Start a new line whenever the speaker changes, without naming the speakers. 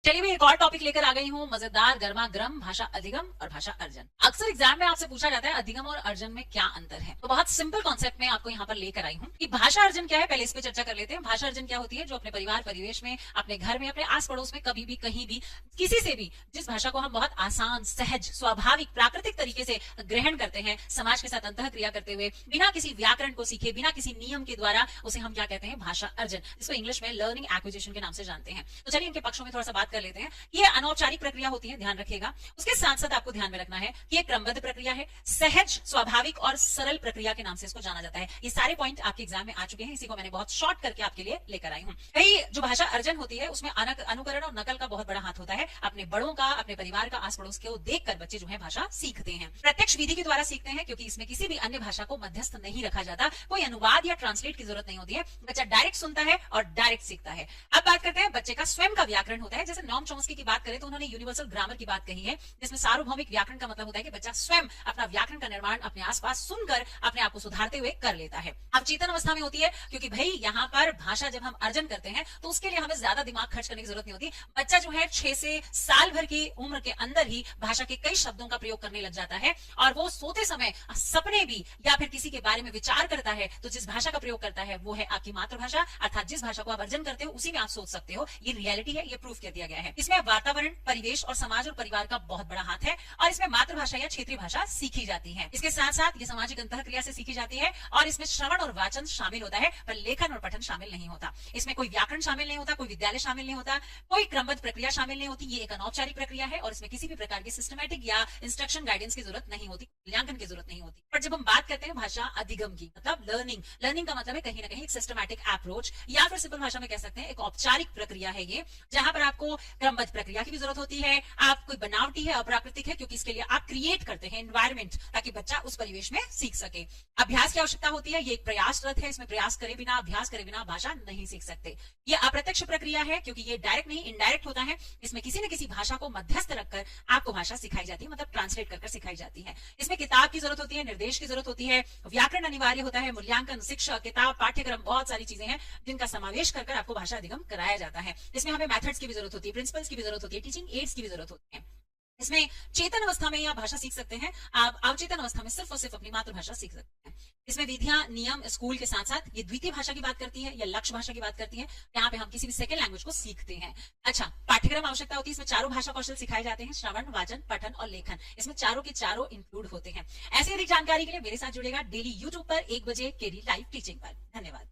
चलिए मैं एक और टॉपिक लेकर आ गई हूँ, मजेदार गर्मा गर्म भाषा अधिगम और भाषा अर्जन। अक्सर एग्जाम में आपसे पूछा जाता है अधिगम और अर्जन में क्या अंतर है। तो बहुत सिंपल कॉन्सेप्ट में आपको यहाँ पर लेकर आई हूँ कि भाषा अर्जन क्या है, पहले इस पे चर्चा कर लेते हैं। भाषा अर्जन क्या होती है? जो अपने परिवार परिवेश में, अपने घर में, अपने आस पड़ोस में कभी भी कहीं भी किसी से भी जिस भाषा को हम बहुत आसान, सहज, स्वाभाविक, प्राकृतिक तरीके से ग्रहण करते हैं, समाज के साथ अंतः क्रिया करते हुए, बिना किसी व्याकरण को सीखे, बिना किसी नियम के द्वारा, उसे हम क्या कहते हैं? भाषा अर्जन, जिसको इंग्लिश में लर्निंग एक्विजिशन के नाम से जानते हैं। तो चलिए इनके पक्षों में थोड़ा सा बात कर लेते हैं। ये अनौपचारिक प्रक्रिया होती है, ध्यान रखिएगा। उसके साथ साथ आपको ध्यान में रखना है कि ये क्रमबद्ध प्रक्रिया है, सहज, स्वाभाविक और सरल प्रक्रिया के नाम से इसको जाना जाता है। ये सारे पॉइंट आपके एग्जाम में आ चुके हैं, इसी को मैंने बहुत शॉर्ट करके आपके लिए लेकर आई हूँ। भाई जो भाषा अर्जन होती है उसमें अनुकरण और नकल का बहुत बड़ा हाथ होता है। अपने बड़ों का, अपने परिवार का, आस पड़ोस को देखकर बच्चे जो है भाषा सीखते हैं। प्रत्यक्ष विधि के द्वारा सीखते हैं, क्योंकि इसमें किसी भी अन्य भाषा को मध्यस्थ नहीं रखा जाता, कोई अनुवाद या ट्रांसलेट की जरूरत नहीं होती है। बच्चा डायरेक्ट सुनता है और डायरेक्ट सीखता है। अब बात करते हैं बच्चे का स्वयं का व्याकरण होता है। जैसे नॉम चॉम्स्की की बात करें तो उन्होंने यूनिवर्सल ग्रामर की बात कही है, जिसमें सार्वभौमिक व्याकरण का मतलब होता है कि बच्चा स्वयं अपना व्याकरण का निर्माण अपने आसपास सुनकर अपने आप को सुधारते हुए कर लेता है। अब चेतन अवस्था में होती है, क्योंकि भाई यहाँ पर भाषा जब हम अर्जन करते हैं तो उसके लिए हमें ज्यादा दिमाग खर्च करने की जरूरत नहीं होती। बच्चा जो है 6 से साल भर की उम्र के अंदर ही भाषा के कई शब्दों का प्रयोग करने लग जाता है, और वो सोते समय सपने भी या फिर किसी के बारे में विचार करता है तो जिस भाषा का प्रयोग करता है वो है आपकी मातृभाषा, अर्थात जिस भाषा को आप अर्जन करते हो उसी में आप सोच सकते हो। ये रियलिटी है, ये प्रूफ कर दिया गया है। इसमें वातावरण, परिवेश और समाज और परिवार का बहुत बड़ा हाथ है, और इसमें मातृभाषा या क्षेत्रीय भाषा सीखी जाती है। इसके साथ साथ ये सामाजिक अंतःक्रिया से सीखी जाती है, और इसमें श्रवण और वाचन शामिल होता है, पर लेखन और पठन शामिल नहीं होता। इसमें कोई व्याकरण शामिल नहीं होता, कोई विद्यालय शामिल नहीं होता, कोई क्रमबद्ध प्रक्रिया शामिल नहीं होती। ये एक अनौपचारिक प्रक्रिया है और इसमें किसी भी प्रकार की सिस्टमैटिक या इंस्ट्रक्शन गाइडेंस की जरूरत नहीं होती, मूल्यांकन की जरूरत नहीं होती। पर जब हम बात करते हैं भाषा अधिगम की, मतलब लर्निंग का मतलब है कहीं ना कहीं एक सिस्टमैटिक अप्रोच, या फिर सिंपल भाषा में कह सकते हैं एक औपचारिक प्रक्रिया है ये, जहां पर आपको क्रमबद्ध प्रक्रिया की भी जरूरत होती है। आप कोई बनावटी है, अप्राकृतिक है, क्योंकि इसके लिए आप क्रिएट करते हैं एनवायरमेंट, ताकि बच्चा उस परिवेश में सीख सके। अभ्यास की आवश्यकता होती है, ये एक प्रयासरत है, इसमें प्रयास करे बिना, अभ्यास करे बिना भाषा नहीं सीख सकते। ये अप्रत्यक्ष प्रक्रिया है, क्योंकि ये डायरेक्ट नहीं इनडायरेक्ट होता है। इसमें किसी न किसी भाषा को मध्यस्थ रखकर आपको भाषा सिखाई जाती है, मतलब ट्रांसलेट कर सिखाई जाती है। इसमें किताब की जरूरत होती है, निर्देश की जरूरत होती है, व्याकरण अनिवार्य होता है, मूल्यांकन, शिक्षा, किताब, पाठ्यक्रम, बहुत सारी चीजें हैं जिनका समावेश कर आपको भाषा अधिगम कराया जाता है। इसमें हमें मेथड्स की भी जरूरत होती है, प्रिंसिपल्स की भी जरूरत होती है, टीचिंग एड्स की भी जरूरत होती है। इसमें चेतन अवस्था में आप भाषा सीख सकते हैं, आप अवचेतन अवस्था में सिर्फ और सिर्फ अपनी मातृभाषा सीख सकते हैं। इसमें विधियां, नियम, स्कूल के साथ साथ ये द्वितीय भाषा की बात करती है या लक्ष्य भाषा की बात करती है, यहाँ पे हम किसी भी सेकंड लैंग्वेज को सीखते हैं। अच्छा, पाठ्यक्रम आवश्यकता होती है, इसमें चारों भाषा कौशल सिखाए जाते हैं, श्रवण, वाचन, पठन और लेखन। इसमें चारों के चारों इंक्लूड होते हैं। ऐसी अधिक जानकारी के लिए मेरे साथ जुड़ेगा डेली यूट्यूब पर 1 बजे केडी लाइव टीचिंग पर। धन्यवाद।